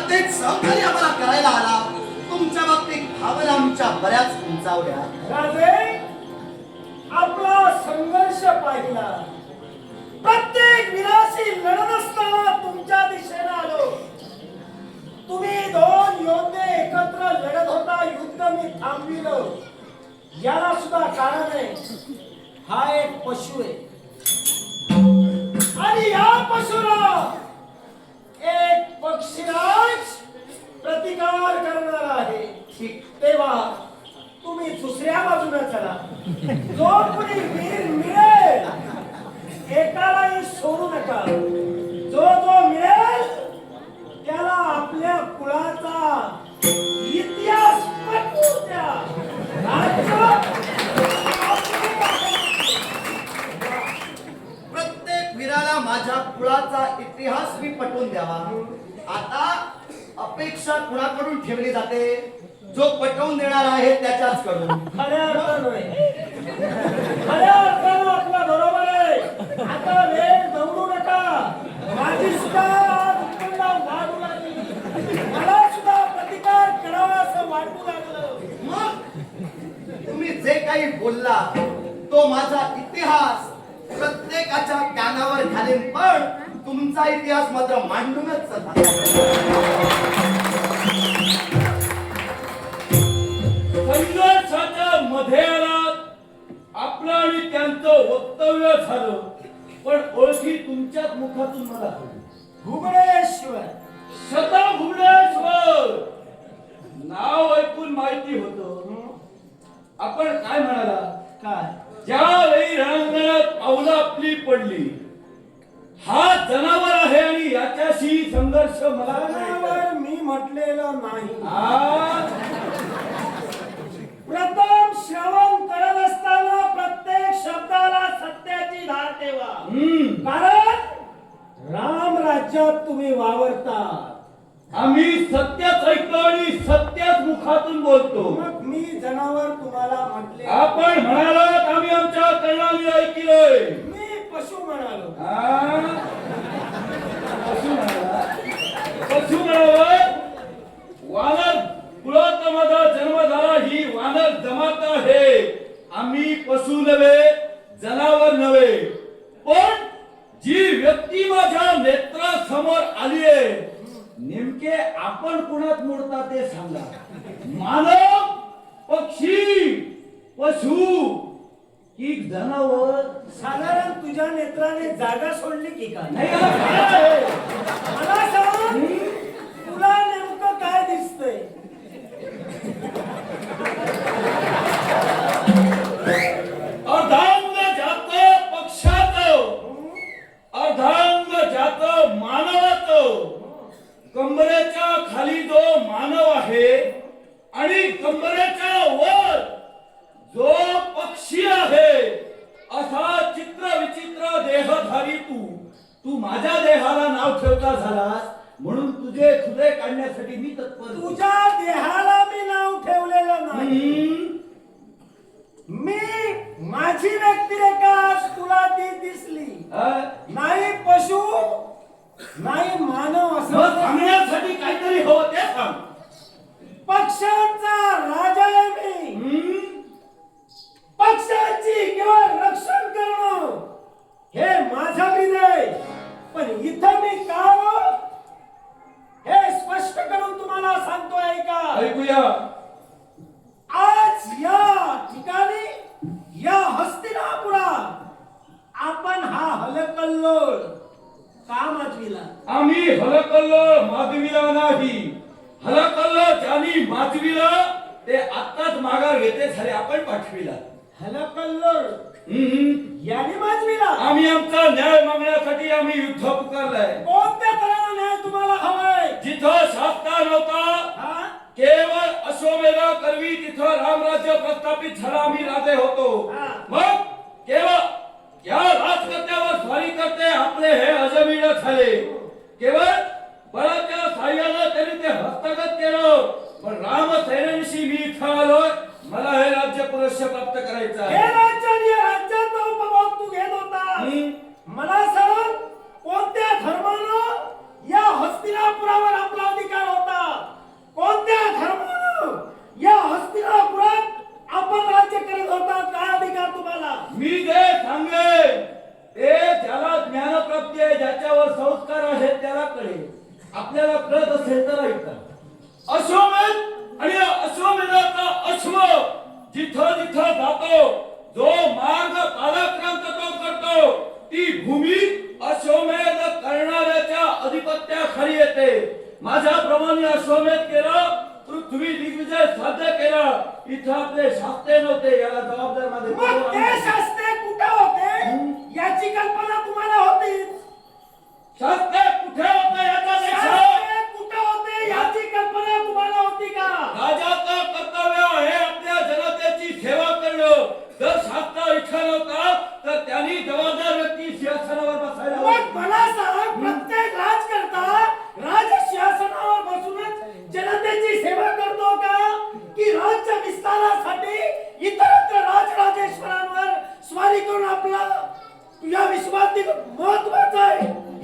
प्रत्येक सहकार्य आम्हाला करायला आला. तुमच्या बाबतीत भावना आमच्या बऱ्याच उंचावल्या. राजे, आपला संघर्ष पाहिला. प्रत्येक विनाशी लढत असताना तुमच्या दिशेने आलो. तुम्ही दोन योद्धे एकत्र लढत होता, युद्ध मी थांबविलं. याला सुद्धा कारण आहे. हा एक पशु आहे आणि या पशुला एक पक्षीराज प्रतिकार करणार आहे. ठीक, तेव्हा तुम्ही दुसऱ्या बाजूने चला. जो कोणी वीर मिळेल एकालाही सोडू नका. जो जो मिळेल त्याला आपल्या कुळाचा इतिहास पटवून द्या. प्रत्येक वीराला माझ्या कुळाचा इतिहास मी पटवून द्यावा. आता अपेक्षा कुणाकडून ठेवली जाते? जो पटवून देणार आहे त्याच्याच कडून. खऱ्या अर्थानं खऱ्या अर्थानं आपला बरोबर आहे. आता वेळ दौडू नका. माझी सुद्धा उत्पन्न वाढू लागली. मला सुद्धा प्रतिकार करावा असं वाटू लागलं. मग तुम्ही जे काही बोलला तो माझा इतिहास प्रत्येकाच्या कानावर घालेन, पण तुमचा इतिहास मात्र मांडूनच चला. संघर्षाच्या मध्ये आलात. आपलं आणि त्यांचं वक्तव्य झालं, पण ओळखी तुमच्याच मुखातून मला भुवनेश्वर, शता भुवनेश्वर नाव ऐकून माहिती होतं. आपण काय म्हणाला? काय ज्यावेळी रणांगणात पावलं आपली पडली, हा जनावर आहे आणि याच्याशी संघर्ष मला जनावर मी म्हटलेलं नाही. प्रथम श्रवण करत असताना प्रत्येक शब्दाला सत्याची धार ठेवा. कारण राम राज्यात तुम्ही वावरता. आम्ही सत्यच ऐकतो आणि सत्याच मुखातून बोलतो. मग मी जनावर तुम्हाला म्हटले. आपण म्हणालात, आम्ही आमच्या कर्णाने ऐकलंय. मी पशु म्हणालो. पशु म्हणाला. पशु म्हणावं. वानर कुळात माझा जन्म झाला, ही वानर जमात आहे. आम्ही पशु नव्हे, जनावर नव्हे. पण जी व्यक्ती माझ्या नेत्रासमोर आली आहे, नेमके आपण कुणात मोडता ते सांगा. मानव, पक्षी, पशु की जनावर? साधारण तुझ्या नेत्राने जागा सोडली की काय? नाही, मला काय? मला सांग, तुला नेमकं काय दिसतंय? अर्धांग जात पक्षाचं, अर्धांग जात मानवाचं. कंबरेच्या खाली जो मानव आहे आणि कंबरेच्या वर जो पक्षी आहे, असा चित्र विचित्र देहधारी तू माझ्या देहाला नाव ठेवता झालास, म्हणून तुझे खुदे काढण्यासाठी मी तत्पर. तुझ्या देहाला मी नाव ठेवलेलं नाही. मी माझी व्यक्तिरेखा तुला ती दिसली नाही. पशु नाही, मानव असं सांगण्यासाठी काहीतरी हवं ते सांग. पक्षांचा राजा आहे मी. पक्षांची केवळ रक्षण करणं हे माझा विनय. पण इथं मी का आलो हे स्पष्ट करून तुम्हाला सांगतोय का? ऐकूया. आज या ठिकाणी या हस्तिनापुरात आपण हा हलकल्लोळ का माजविला? आम्ही हलकल्लोळ माजविला नाही. हलकल्लोळ ज्यांनी माजविला ते आत्ताच माघार घेते झाले, आपण पाठविला. हलकल्लोळ याने माजविला. आम्ही आमचा न्याय मागण्यासाठी आम्ही युद्ध पुकारलाय. कोणत्या तऱ्हेने न्याय तुम्हाला हवाय? जिथं शास्त्र नव्हता, केवळ अश्वमेधा करवी, तिथं रामराज्य प्रस्थापित झाला, आम्ही राजे होतो. मग केवळ या राजकर्त्यावर स्वारी करते आपले हे अजमीळ झाले. केवळ बळाच्या साह्यानं त्यांनी ते हस्तगत केलं. पण रामसेनेशी मी इथं आलोय. मला हे राज्य पुनश्च प्राप्त करायचं आहे. हे राज्य आणि या राज्याचा उपभोग तू घेत होता. मला सांग, कोणत्या धर्मानं या हस्तिनापुरावर आपला अधिकार होता? त्याच्यावर संस्कार आहेत त्याला कळेल. आपल्याला कळत असेल तर ऐका. अश्वमेध आणि या अश्वमेधाचा अश्व जिथं जिथं जातो, जो मार्ग पालाक्रांत तो करतो, ती भूमी अश्वमेध करणाऱ्याच्या अधिपत्याखाली येते. माझ्याप्रमाणे अश्वमेध केला, पृथ्वी दिग्विजय साध्य केला. इथं आपले शास्त्रे नव्हते, याला जबाबदार माझे मग ते शास्त्रे कुठे होते याची कल्पना तुम्हाला होती? शास्त्रे कुठे होते याच्यापेक्षा शास्त्रे कुठे होते याची कल्पना तुम्हाला होती का? राजाचं कर्तव्य आहे आपल्या जनतेची सेवा करणं. जर शास्त्र इच्छा नव्हता तर त्यांनी जबाबदार व्यक्ती सिंहासनावर बसायला मग हवे. मला सांग, प्रत्येक राजकर्ता राज सिंहासनावर बसूनच जनतेची सेवा करतो का, की राज्य विस्तारासाठी इतरत्र राजराजेश्वरांवर स्वारी करून आपला या विश्वातील महत्वाचा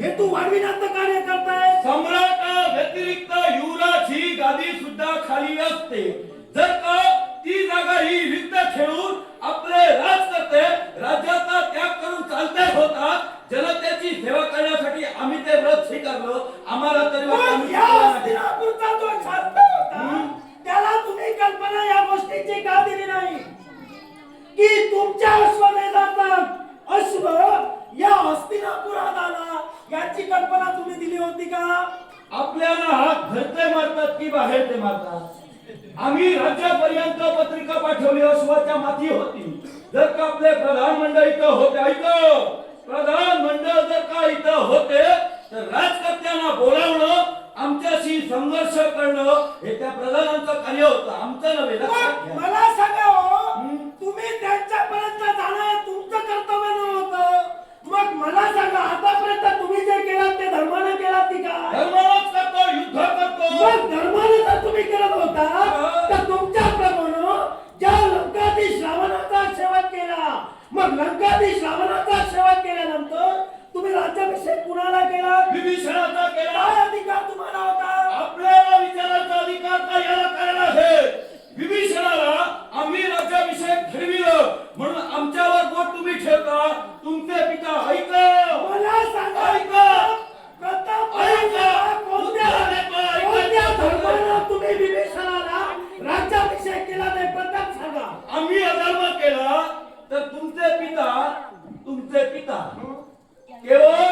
हेतू वाढविण्याचं कार्य करताय? सम्राट व्यतिरिक्त युवराज ही गादी सुद्धा खाली असते. जर का ती जागा ही रिक्त ठेवून आपले राजकर्ते राज्याचा त्याग करून चालते होतात, जनतेची सेवा करण्यासाठी आम्ही ते व्रत स्वीकारलं. आम्हाला तरी वाटतं पण आम्ही या केलं नाही. हस्तिनापूरचा जो शास्त्र होता, त्याला तुम्ही कल्पना या गोष्टीची का दिली नाही, की तुमच्या अश्वमेधाचा अश्व या हस्तिनापुरात आला याची कल्पना तुम्ही दिली होती का? आपल्याला हात घरचे मारतात की बाहेर ते मारतात? आम्ही राज्यापर्यंत पत्रिका पाठवली, अश्वाच्या माथी होती. जर का आपले प्रधानमंडळ इथं होते, ऐकं, प्रधानमंडळ जर का इथं होते तर राजकर्त्यांना बोलावणं, आमच्याशी संघर्ष करणं हे त्या प्रधानांचं कार्य होतं, आमचं नव्हे. लक्षात मग घ्या. मला सांगा हो, तुम्ही त्यांच्यापर्यंत जाणं हे तुमचं कर्तव्य नव्हतं. मग मला सांगा, आतापर्यंत तुम्ही जे केलात ते धर्माने केलात की काय? धर्मालाच करतो, युद्ध करतो. मग धर्माने जर तुम्ही करत होता तर तुमच्या प्रमाणे ज्या लंकाधीश रावणाचा सेवक केला, मग लंकाधीश रावणाचा सेवक केल्यानंतर तुम्ही राज्याभिषेक कुणाला केला? विभीषणाचा केला. काय अधिकार तुम्हाला होता? आपल्याला विचारायचा अधिकार का याला करायला आहे? विभीषणाला आम्ही राज्याभिषेक ठरविलं म्हणून आमच्यावर बोट तुम्ही ठेवता. तुमचे पिता ऐका, मला सांगा, ऐका, प्रताप ऐका. कोणत्या धर्मानं तुम्ही विभीषणाला राज्याभिषेक केला ते प्रताप सांगा. आम्ही अधर्म केला तर तुमचे पिता केवळ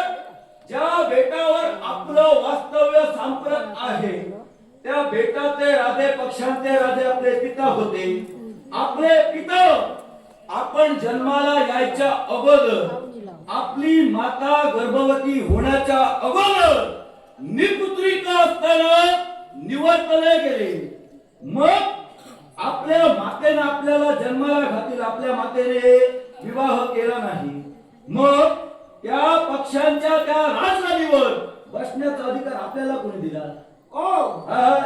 ज्या बेटावर आपलं वास्तव्य सांप्रत आहे त्या बेटाचे राजे, पक्षांचे राजे आपले पिता होते. आपले पिता आपण जन्माला यायच्या अगोदर, आपली माता गर्भवती होण्याच्या अगोदर निपुत्रिका असताना निवर्तले गेले. मग आपल्या मातेने आपल्याला जन्माला घातील, आपल्या मातेने विवाह केला नाही. मग त्या पक्षांच्या त्या राजधानीवर बसण्याचा अधिकार आपल्याला कोणी दिला? ओ, हा?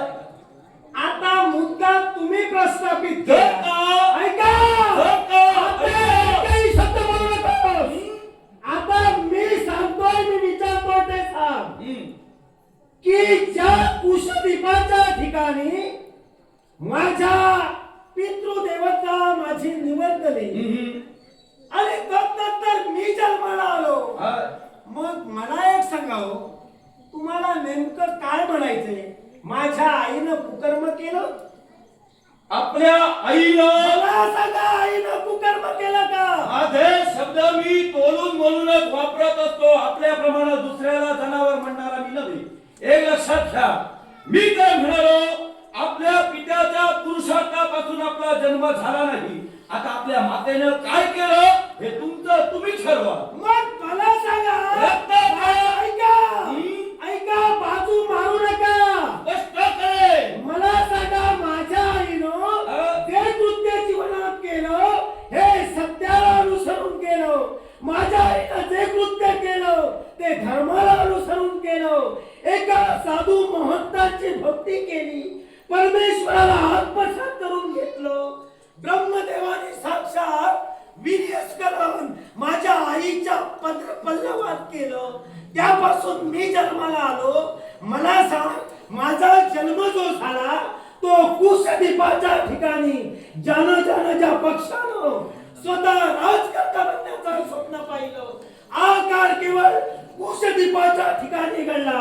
आता मुद्दा तुम्ही प्रस्थापित जर केला. का- ऐका, जर का- आता एकही शब्द बोलू नकोस. आता मी सांगतोय, मी विचारतोय ते सांग, की ज्या कुशद्वीपाच्या ठिकाणी माझ्या पितृदेवता माझी निवड झाली आणि तदनंतर मी जन्माला आलो. हा? मग मला एक सांगाव, तुम्हाला नेमकं काय म्हणायचंय? माझ्या आईनं कुकर्म केलं? आपल्या आईनं, मला सांगा, आईनं कुकर्म केलं का? माझे शब्द मी तोलून बोलूनच वापरत असतो. आपल्याप्रमाणे दुसऱ्याला जनावर म्हणणारा मी नव्हे. एक लक्षात घ्या, मी काय म्हणालो, आपल्या पित्याच्या पुरुषार्थापासून आपला जन्म झाला नाही. आता आपल्या मातेनं काय केलं हे तुमचं तुम्ही ठरवा. मग मला सांगा, ऐका, बाजू मारू नका. स्पष्ट करे. मला सांगा, माझ्या आईनं ते कृत्य जीवनात केलं हे सत्याला अनुसरून केलं. माझ्या आईनं जे कृत्य केलं ते धर्माला अनुसरून केलं. एका साधू महंताची भक्ती केली, परमेश्वराला आत्मसात करून घेतलं. ब्रह्मदेवाने साक्षात वीर्यस्खलन माझ्या आईच्या पल्लवात केलं. त्यापासून मी जन्माला आलो. मला सांग, माझा जन्म जो झाला तो कुशद्वीपाच्या ठिकाणी ज्या पक्षानं स्वतः राजकर्ता बनण्याचं स्वप्न पाहिलं, आ कार केवळ कुशदीपाच्या ठिकाणी घडला.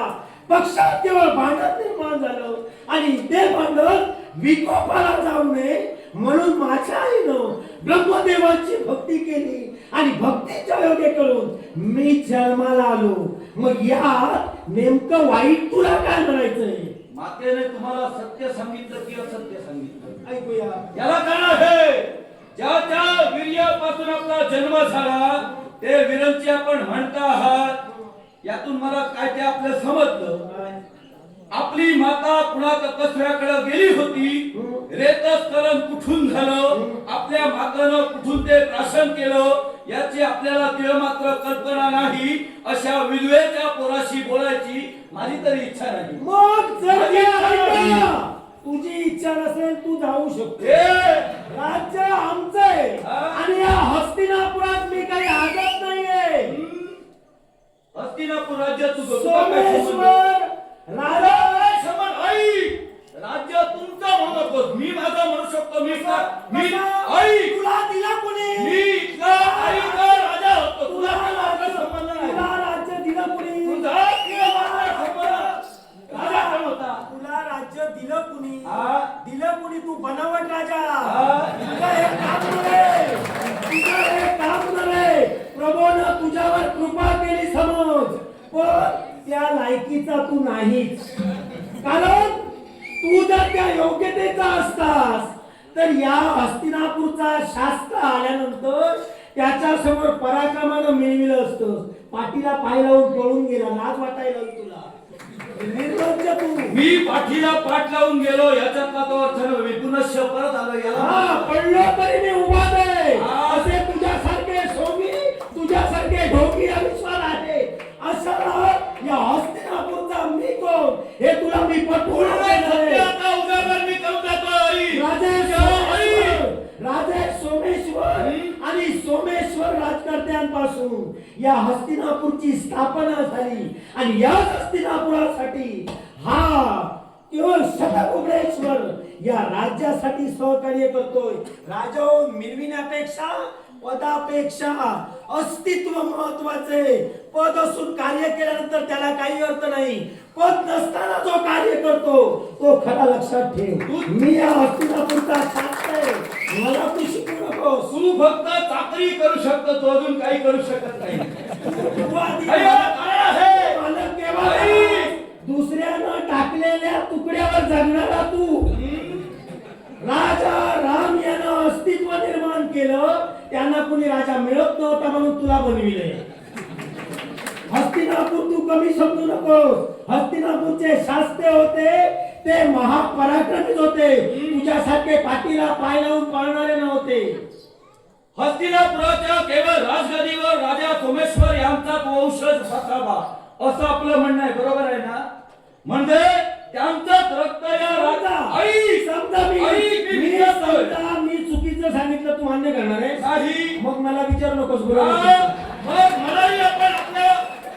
पक्षात केवळ भांडण निर्माण झालं आणि ते भांडण विकोपाला जाऊ नये म्हणून माझ्या आईनं ब्रह्मदेवाची भक्ती केली आणि भक्तीच्या योगे करून मी जन्माला आलो. मग यात नेमकं वाईट तुला काय म्हणायचंय? मातेने तुम्हाला सत्य सांगितलं की असत्य सांगितलं? ऐकूया. याला कारण आहे ज्या वीर्यापासून आपला जन्म झाला ते वीरांची आपण म्हणता आहात. यातून मला काय ते आपलं समजलं. आपली माता कुणा तपस्व्याकडे गेली होती. रेतस्खलन कुठून झालं, आपल्या मातानं कुठून ते प्राशन केलं याची आपल्याला तिळ मात्र कल्पना नाही. अशा विधवेच्या पोराशी बोलायची माझी तरी इच्छा नाही. मग जर तुझी इच्छा नसेल तू जाऊ शकतो. राज्य आमचं आहे आणि या हस्तिनापुरात मी काही आगत नाहीये. हस्तिनापूर राज्य तुझं सोमेश्वर राजा राज्य तुमचं म्हणू नकोस. मी माझं म्हणू शकतो. मी आई तुला दिला कोणी? मी इथला आईचा राजा होतो. तुला माझा संबंध नाही. तुला राज्य दिलं कोणी? तुझा राजा कोण होता? तुला राज्य दिलं कुणी? हा? दिलं कुणी? तू बनावट राजा. हा? तुझं हे काम नव्हे. तुझं हे काम नव्हे. प्रभूनं तुझ्यावर कृपा केली समज, पण त्या लायकीचा तू नाहीच. कारण तू जर त्या योग्यतेचा असतास तर या हस्तिनापूरचा शास्त्र आल्यानंतर त्याच्या समोर पराक्रमानं मिळविलं असतं. पाठीला पाय लावून पळून गेला. लाज वाटायला लागली तुला. निर्लज्ज तू. मी पाठीला पाठ लावून गेलो याच्यातला तो अर्थ नव्हे. पुनश्च परत आलो याला हा, पडलो तरी मी उभा आहे. हा. असे तुझ्यासारखे सोमी, तुझ्यासारखे ढोकी अविश्वास आहे. अशाला या हस्तिनापूरचा मी कोण हे तुला मी पटवून देणार. आता उद्यावर मी करू जातो आई. राजे सोमेश्वर आणि सोमेश्वर राजकर्त्यांपासून या हस्तिनापूरची स्थापना झाली आणि या हस्तिनापुरासाठी हा केवळ शतकोपरेश्वर या राज्यासाठी सहकार्य करतोय. राजा मिळविण्यापेक्षा पदापेक्षा अस्तित्व महत्वाचे. पद असून कार्य केल्यानंतर त्याला काही अर्थ नाही. पद नसताना जो कार्य करतो तो खरा लक्षात ठेव. मी या हस्तिनापूरचा शास्त्र आहे. मला तू शिकू नकोस. तू फक्त चाकरी करू शकतो. तो अजून काही करू शकत नाही. तू आधी आहे. मालक केव्हा? दुसऱ्यानं टाकलेल्या तुकड्यावर जगणारा तू. राजा राम यानं अस्तित्व निर्माण केलं. त्यांना कुणी राजा मिळत नव्हता म्हणून तुला बनविले. हस्तिनापूर तू कमी समजू नकोस. हस्तिनापूरचे शास्त्र होते ते महापराक्रमी होते. तुझ्यासारखे पाठीला पाय लावून पळणारे नव्हते. हस्तिनापुराच्या केवळ राजगदीवर राजा सोमेश्वर यांचा वंशज असावा असं आपलं म्हणणं आहे. बरोबर आहे ना? म्हणजे त्यांचंच रक्त या राजा आई समजा मी चुकीचं सांगितलं तू मान्य करणार आहे? नाही. मग मला विचारू नकोस. मग मलाही आपण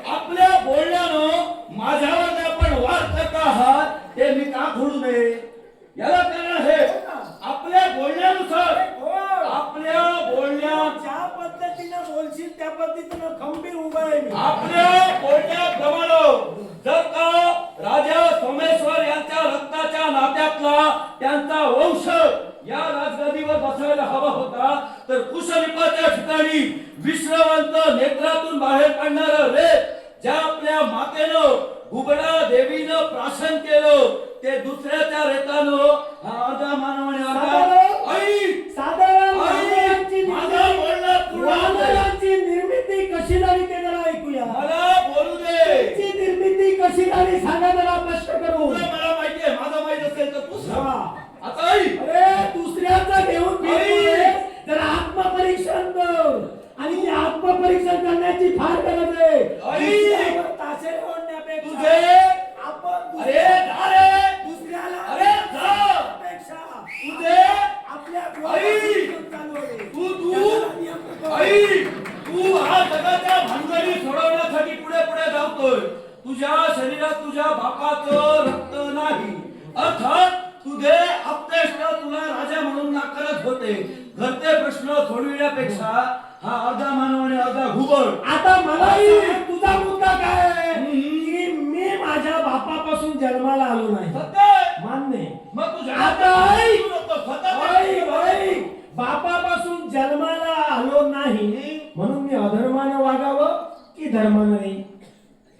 आपल्या बोलण्यानं माझ्यावर जे आपण वाद करत आहात ते मी का खोडू नये? याला कारण आहे आपल्या बोलण्यानुसार आपल्या बोलण्यात ज्या पद्धतीनं बोलशील त्या पद्धतीनं खंबीर उभा आहे मी. आपल्या बोलण्याप्रमाणे जर का राजा सोमेश्वर यांच्या रक्ताच्या नात्यातला त्यांचा वंश या राजगादीवर बसायला हवा होता तर कुशलिपाच्या ठिकाणी विश्रवंत नेत्रातून बाहेर काढणारं रेत ज्या आपल्या मातेनं घुबडा देवीनं प्राशन केलं ते दुसऱ्याच्या रेतानं अर्धा मानवाने वानरांची निर्मिती कशी झाली ते जरा ऐकूया. मला बोलू दे. ती निर्मिती कशी झाली सांगा जरा स्पष्ट करू. मला माहितीये. माझं माहित असेल तर तू सांग. आता अरे दुसऱ्याचं घेऊन जरा आत्मपरीक्षण कर आणि ते आत्मपरीक्षण करण्याची फार गरज आहे. ताशे ओढण्यापेक्षा तुझे आपण दुसऱ्याला तुझे आपल्या तू हा जगाच्या भानगडी सोडवण्यासाठी पुढे पुढे धावतोय. तुझ्या शरीरात तुझ्या बापाचं रक्त नाही. अर्थात तुझे अपतेष्ट तुला राजा म्हणून नाकारत होते. घरचे प्रश्न सोडविण्यापेक्षा हा अर्धा मानव आणि अर्धा घुबड. आता मलाही तुझा मुद्दा काय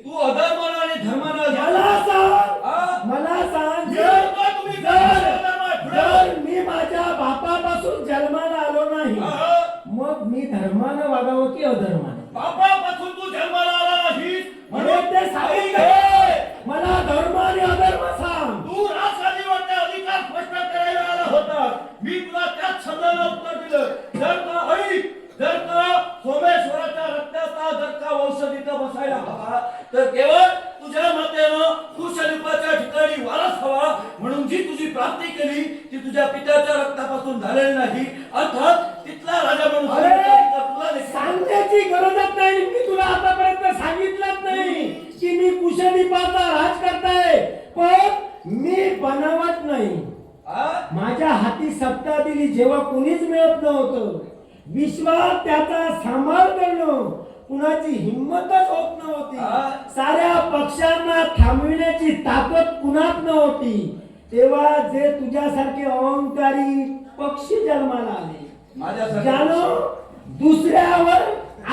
तू अधर्मानं आणि धर्मानं मला सांग, हा? मला सांग, जर का तुम्ही जर मी माझ्या बापापासून जन्माला आलो नाही, हा? मग मी धर्मानं वागावं की अधर्मानं? बापापासून तू जन्माला आला नाहीस म्हणून ते आई सांगितलं, आहे. मला धर्म आणि अधर्म सांग. तू राजकारणावरचे अधिकार स्पष्ट करायला आला होता. मी तुला त्याच शब्दानं उत्तर दिलं. जर का सोमेश्वराच्या रक्ताचा जर का वंश तिथं बसायला हवा, तर केवळ तुझ्या मतेनं तू शरीफाच्या ठिकाणी वारस हवा. म्हणून जी तुझी प्राप्ती केली ती तुझ्या पित्याच्या रक्तापासून झालेली नाही. अर्थात तिथला राजा म्हणून अरे, तुला देखील सांगण्याची गरजच नाही. मी तुला आतापर्यंत सांगितलंच नाही की मी कुशलीपाचा राज करताय, पण मी बनवत नाही. हा? माझ्या हाती सत्ता दिली जेव्हा कुणीच मिळत नव्हतं. विश्वात त्याचा सांभाळ करणं कुणाची हिंमतच होत नव्हती. हा. साऱ्या पक्षांना थांबविण्याची ताकद कुणात नव्हती. तेव्हा जे तुझ्यासारखे अहंकारी पक्षी जन्माला आले, माझ्यासाठी ज्यानं दुसऱ्यावर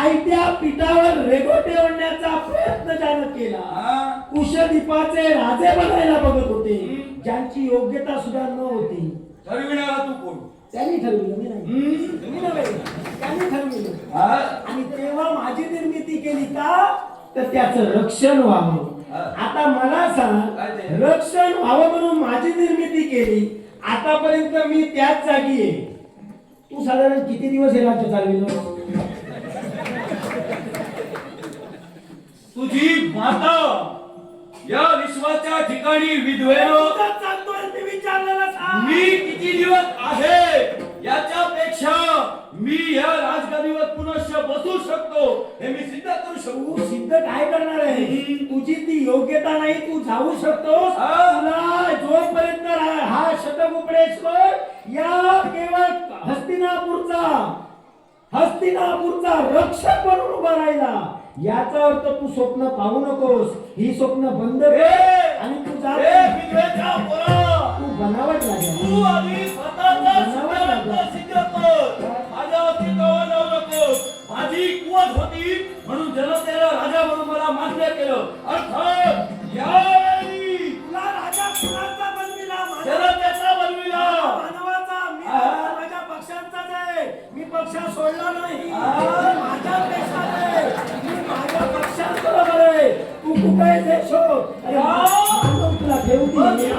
आयत्या पिठावर रेगोटे ओढण्याचा प्रयत्न ज्यानं केला, हा? कुशदीपाचे राजे बनायला बघत होते, ज्यांची योग्यता सुद्धा नव्हती. ठरविणारा तू कोण? त्यांनी ठरविलं, मी नाही. मी नव्हे, त्यांनी ठरविलं. हा? आणि तेव्हा माझी निर्मिती केली का, तर त्याचं रक्षण व्हावं. आता मला सांग, काय ते? रक्षण व्हावं म्हणून माझी निर्मिती केली. आतापर्यंत मी त्याच जागी आहे. तू साधारण किती दिवस हे राज्य चालविलं? तुझी माता या विश्वाच्या ठिकाणी विधवेनं तुझं सांगतोय, मी विचारलेलं सांग. मी किती दिवस आहे याच्यापेक्षा मी या राजगादीवर पुनश्च बसू शकतो हे मी सिद्ध करू शकतो. तू सिद्ध काय करणार आहे? तुझी ती योग्यता नाही, तू जाऊ शकतोस. हा. तुला जोपर्यंत हा शतगोपडेश्वर या केवळ हस्तिनापूरचा रक्षक म्हणून उभा राहिला, याचा अर्थ तू स्वप्न पाहू नकोस. ही स्वप्न बंद कर आणि तू जा. विधवेच्या पोरा, तू बनावट लागला. तू आधी स्वतःचा सिद्धांत सिद्ध कर. माझ्या अस्तित्वावर जाऊ नकोस. माझी कुवत होती म्हणून जनतेला राजा म्हणून मला मान्य केलं. अर्थात यावेळी तुला राजा कुणाचा बनविला? जनतेचा बनविला. मानवाचा. मी माझ्या पक्षांचाच आहे. मी पक्ष सोडला नाही. मी माझ्या देशात आहे. मी माझ्या पक्षांबरोबर आहे. तू कुठे देश हो? अरे, मानव तुला ठेवती.